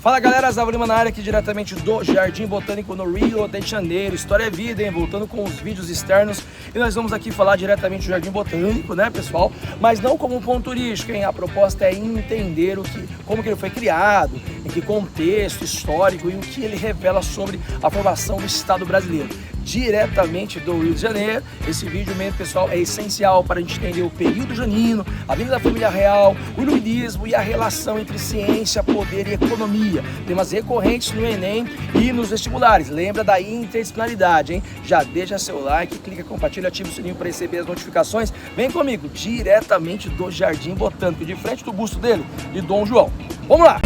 Fala galera, Zava Lima na área aqui diretamente do Jardim Botânico no Rio de Janeiro. História é vida, hein? Voltando com os vídeos externos. E nós vamos aqui falar diretamente do Jardim Botânico, né, pessoal? Mas não como um ponto turístico, hein? A proposta é entender como que ele foi criado, em que contexto histórico e o que ele revela sobre a formação do Estado brasileiro. Diretamente do Rio de Janeiro. Esse vídeo mesmo, pessoal, é essencial para a gente entender o período junino, a vida da família real, o iluminismo e a relação entre ciência, poder e economia. Temas recorrentes no Enem e nos vestibulares. Lembra da interdisciplinaridade, hein? Já deixa seu like, clica, compartilha, ativa o sininho para receber as notificações. Vem comigo, diretamente do Jardim Botânico, de frente do busto dele, de Dom João. Vamos lá!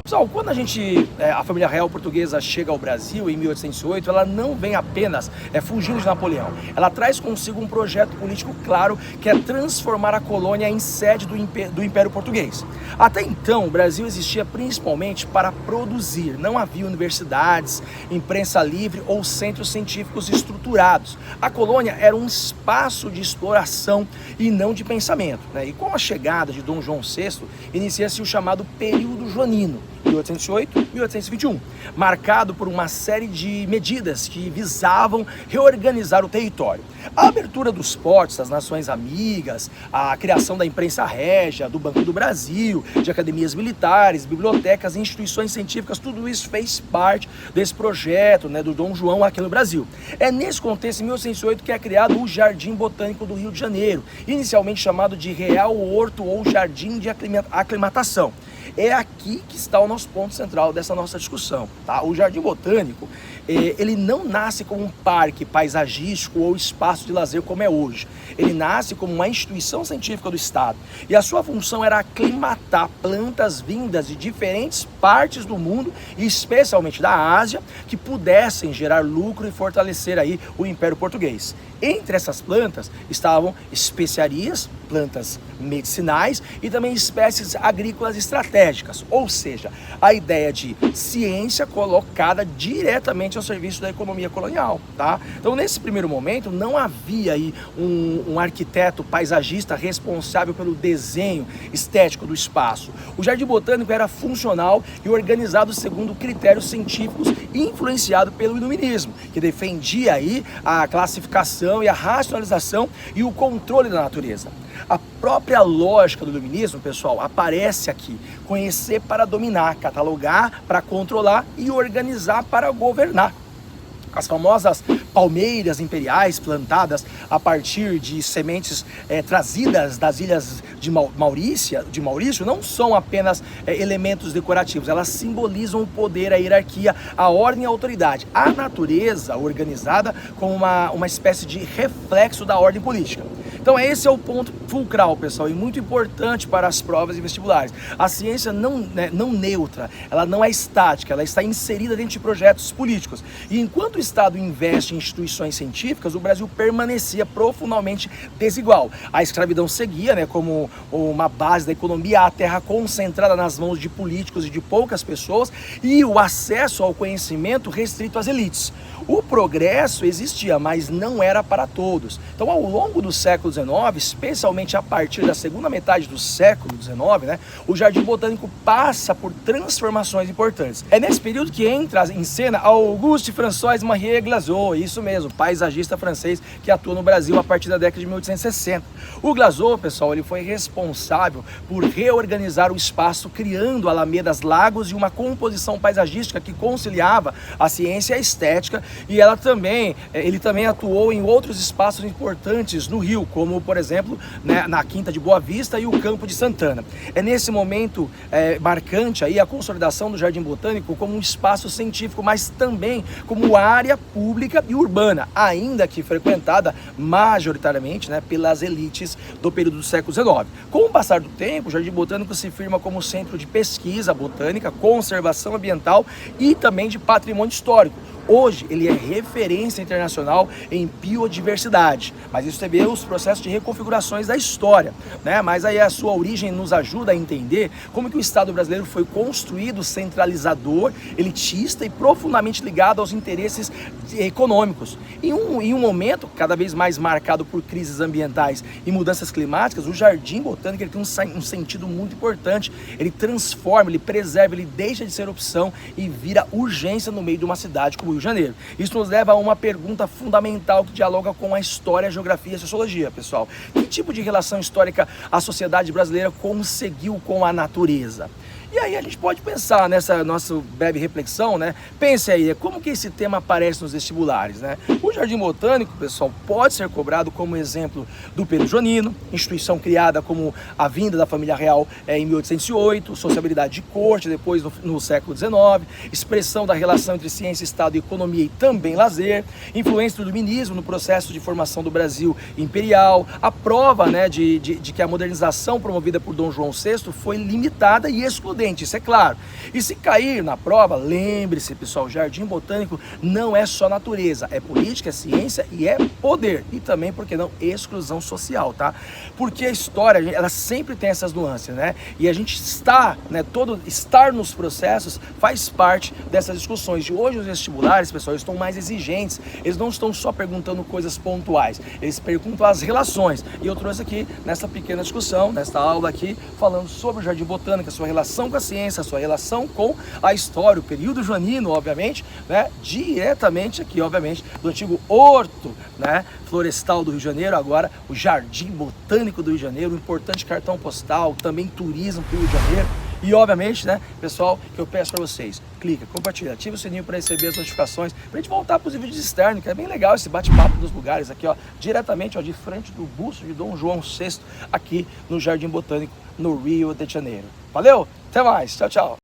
Pessoal, quando a família real portuguesa chega ao Brasil em 1808, ela não vem apenas fugindo de Napoleão. Ela traz consigo um projeto político claro, que é transformar a colônia em sede do Império Português. Até então, o Brasil existia principalmente para produzir. Não havia universidades, imprensa livre ou centros científicos estruturados. A colônia era um espaço de exploração e não de pensamento, né? E com a chegada de Dom João VI, inicia-se o chamado período joanino, 1808-1821, marcado por uma série de medidas que visavam reorganizar o território. A abertura dos portos das nações amigas, a criação da imprensa régia, do Banco do Brasil, de academias militares, bibliotecas, instituições científicas, tudo isso fez parte desse projeto, né, do Dom João aqui no Brasil. É nesse contexto, em 1808, que é criado o Jardim Botânico do Rio de Janeiro, inicialmente chamado de Real Horto ou Jardim de Aclimatação. É aqui que está o nosso ponto central dessa nossa discussão, tá? O Jardim Botânico, ele não nasce como um parque paisagístico ou espaço de lazer como é hoje. Ele nasce como uma instituição científica do Estado. E a sua função era aclimatar plantas vindas de diferentes partes do mundo, e especialmente da Ásia, que pudessem gerar lucro e fortalecer aí o Império Português. Entre essas plantas estavam especiarias, plantas medicinais e também espécies agrícolas estratégicas, ou seja, a ideia de ciência colocada diretamente ao serviço da economia colonial, tá? Então, nesse primeiro momento, não havia aí um arquiteto paisagista responsável pelo desenho estético do espaço. O Jardim Botânico era funcional e organizado segundo critérios científicos e influenciado pelo iluminismo, que defendia aí a classificação e a racionalização e o controle da natureza. A própria lógica do iluminismo, pessoal, aparece aqui. Conhecer para dominar, catalogar para controlar e organizar para governar. As famosas palmeiras imperiais plantadas a partir de sementes trazidas das ilhas de Maurício não são apenas elementos decorativos, elas simbolizam o poder, a hierarquia, a ordem e a autoridade. A natureza organizada como uma espécie de reflexo da ordem política. Então esse é o ponto fulcral, pessoal, e muito importante para as provas e vestibulares. A ciência não neutra, ela não é estática, ela está inserida dentro de projetos políticos. E enquanto o Estado investe em instituições científicas, o Brasil permanecia profundamente desigual. A escravidão seguia, né, como uma base da economia, a terra concentrada nas mãos de políticos e de poucas pessoas, e o acesso ao conhecimento restrito às elites. O progresso existia, mas não era para todos. Então, ao longo do século XIX, especialmente a partir da segunda metade do século XIX, né, o Jardim Botânico passa por transformações importantes. É nesse período que entra em cena Auguste François Marie Glazot, isso mesmo, paisagista francês que atua no Brasil a partir da década de 1860. O Glazot, pessoal, ele foi responsável por reorganizar o espaço, criando alamedas, lagos e uma composição paisagística que conciliava a ciência e a estética, e ele também atuou em outros espaços importantes no Rio, como, por exemplo, né, na Quinta de Boa Vista e o Campo de Santana. É nesse momento marcante aí a consolidação do Jardim Botânico como um espaço científico, mas também como área pública e urbana, ainda que frequentada majoritariamente, né, pelas elites do período do século XIX. Com o passar do tempo, o Jardim Botânico se firma como centro de pesquisa botânica, conservação ambiental e também de patrimônio histórico. Hoje ele é referência internacional em biodiversidade, mas isso também os processos processo de reconfigurações da história, né? Mas aí a sua origem nos ajuda a entender como que o Estado brasileiro foi construído centralizador, elitista e profundamente ligado aos interesses econômicos. Em um momento cada vez mais marcado por crises ambientais e mudanças climáticas, o Jardim Botânico ele tem um sentido muito importante. Ele transforma, ele preserva, ele deixa de ser opção e vira urgência no meio de uma cidade como o Rio de Janeiro. Isso nos leva a uma pergunta fundamental que dialoga com a história, a geografia e a sociologia, pessoal. Que tipo de relação histórica a sociedade brasileira conseguiu com a natureza? E aí a gente pode pensar nessa nossa breve reflexão, né? Pense aí, como que esse tema aparece nos vestibulares, né? O Jardim Botânico, pessoal, pode ser cobrado como exemplo do período joanino, instituição criada como a vinda da família real em 1808, sociabilidade de corte depois no século XIX, expressão da relação entre ciência, Estado, economia e também lazer, influência do iluminismo no processo de formação do Brasil imperial, a prova, né, de que a modernização promovida por Dom João VI foi limitada e excludente. Isso é claro. E se cair na prova, lembre-se, pessoal, o Jardim Botânico não é só natureza, é política, é ciência e é poder. E também, por que não, exclusão social, tá? Porque a história, ela sempre tem essas nuances, né? E a gente está, né, estar nos processos faz parte dessas discussões. E hoje os vestibulares, pessoal, estão mais exigentes. Eles não estão só perguntando coisas pontuais, eles perguntam as relações. E eu trouxe aqui, nessa pequena discussão, nesta aula aqui, falando sobre o Jardim Botânico, a sua relação com a ciência, a sua relação com a história, o período joanino, obviamente, né, diretamente aqui, obviamente, do antigo Horto, né, florestal do Rio de Janeiro, agora o Jardim Botânico do Rio de Janeiro, um importante cartão postal, também turismo para o Rio de Janeiro. E obviamente, né, pessoal, que eu peço para vocês, clica, compartilha, ativa o sininho para receber as notificações, para a gente voltar para os vídeos externos, que é bem legal esse bate-papo dos lugares aqui, ó, diretamente, ó, de frente do busto de Dom João VI, aqui no Jardim Botânico, no Rio de Janeiro. Valeu, até mais, tchau, tchau.